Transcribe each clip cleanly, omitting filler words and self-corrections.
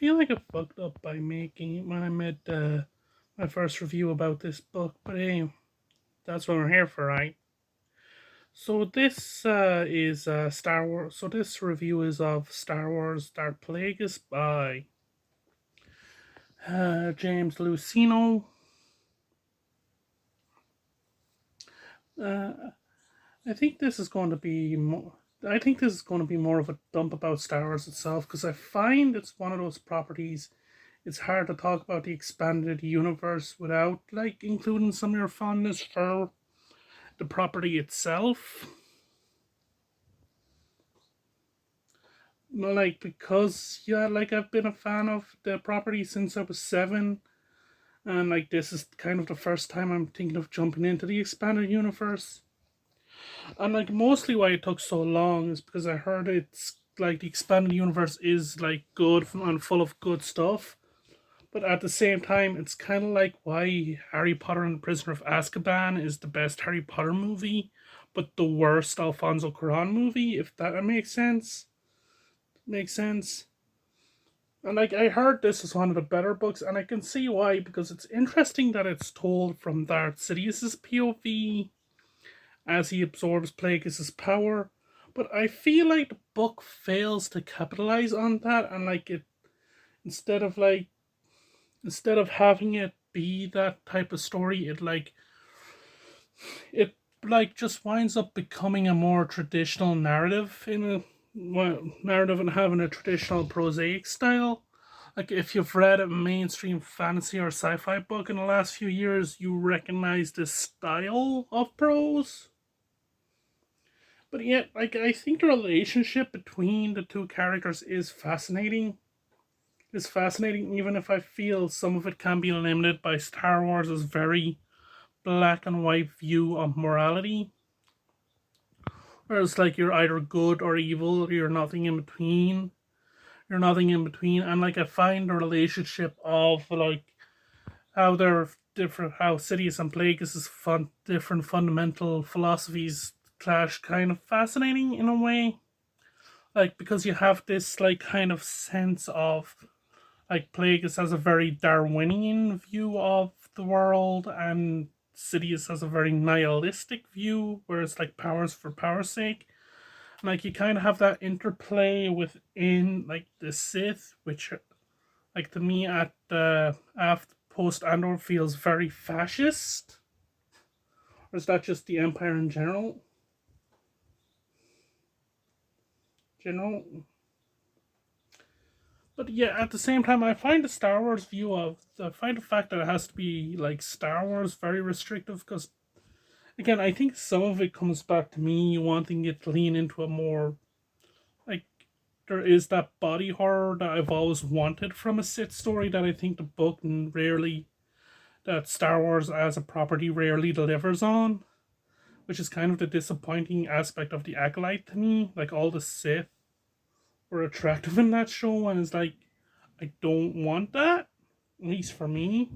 feel like I fucked up by making it when I made my first review about this book, but hey, that's what we're here for, right? So this is Star Wars. So this review is of Star Wars Darth Plagueis by James Luceno. Uh, I think this is going to be more. I think this is going to be more of a dump about Star Wars itself because I find it's one of those properties. It's hard to talk about the expanded universe without like including some of your fondness for the property itself. Like because yeah, like I've been a fan of the property since I was 7, and like this is kind of the first time I'm thinking of jumping into the expanded universe. And like mostly why it took so long is because I heard it's like the expanded universe is like good and full of good stuff. But at the same time, it's kind of like why Harry Potter and the Prisoner of Azkaban is the best Harry Potter movie, but the worst Alfonso Cuarón movie, if that makes sense. Makes sense. And like I heard this is one of the better books, and I can see why, because it's interesting that it's told from Darth Sidious's POV as he absorbs Plagueis' power. But I feel like the book fails to capitalize on that, and like it instead of like instead of having it be that type of story, it like just winds up becoming a more traditional narrative in a narrative and having a traditional prosaic style. Like if you've read a mainstream fantasy or sci-fi book in the last few years, you recognize this style of prose. But yet, like I think the relationship between the two characters is fascinating. It's fascinating, even if I feel some of it can be limited by Star Wars' very black and white view of morality. Whereas, like, you're either good or evil, or you're nothing in between. You're nothing in between. And, like, I find the relationship of, like, how they're different, how Sidious and Plagueis' different fundamental philosophies clash kind of fascinating in a way. Like, because you have this, like, kind of sense of like Plagueis has a very Darwinian view of the world, and Sidious has a very nihilistic view, where it's like powers for power's sake. And like you kind of have that interplay within like the Sith, which like to me at the after post Andor feels very fascist. Or is that just the Empire in general? General, but yeah, at the same time, I find the Star Wars view of I find the fact that it has to be like Star Wars very restrictive because again, I think some of it comes back to me wanting it to lean into a more like there is that body horror that I've always wanted from a Sith story that I think the book rarely that Star Wars as a property rarely delivers on, which is kind of the disappointing aspect of the Acolyte to me. Like all the Sith were attractive in that show, and it's like I don't want that, at least for me.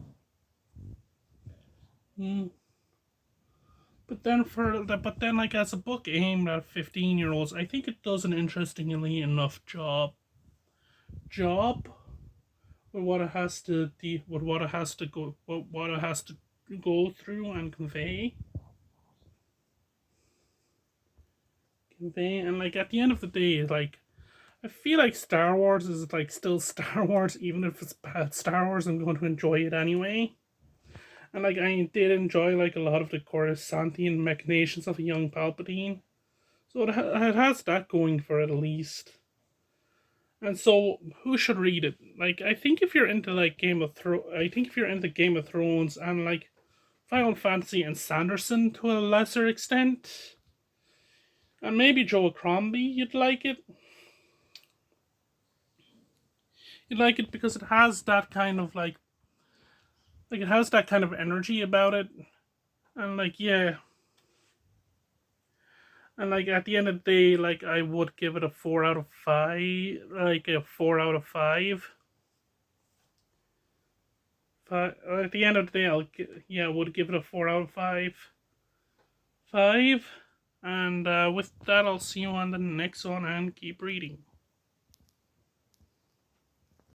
Mm. But then like as a book aimed at 15-year-olds, I think it does an interestingly enough job with what it has to with what it has to go what it has to go through and convey, and like at the end of the day, like I feel like Star Wars is like still Star Wars, even if it's bad Star Wars. I'm going to enjoy it anyway. And like I did enjoy like a lot of the Coruscantian machinations of a young Palpatine. So it has that going for it at least. And so who should read it? Like I think if you're into like I think if you're into Game of Thrones and like Final Fantasy and Sanderson to a lesser extent, and maybe Joe Crombie, you'd like it. You'd like it because it has that kind of like it has that kind of energy about it. And like yeah, and like at the end of the day, like I would give it a 4 out of 5, like a 4 out of 5. At the end of the day, I would give it a 4 out of 5. 5, and with that, I'll see you on the next one, and keep reading.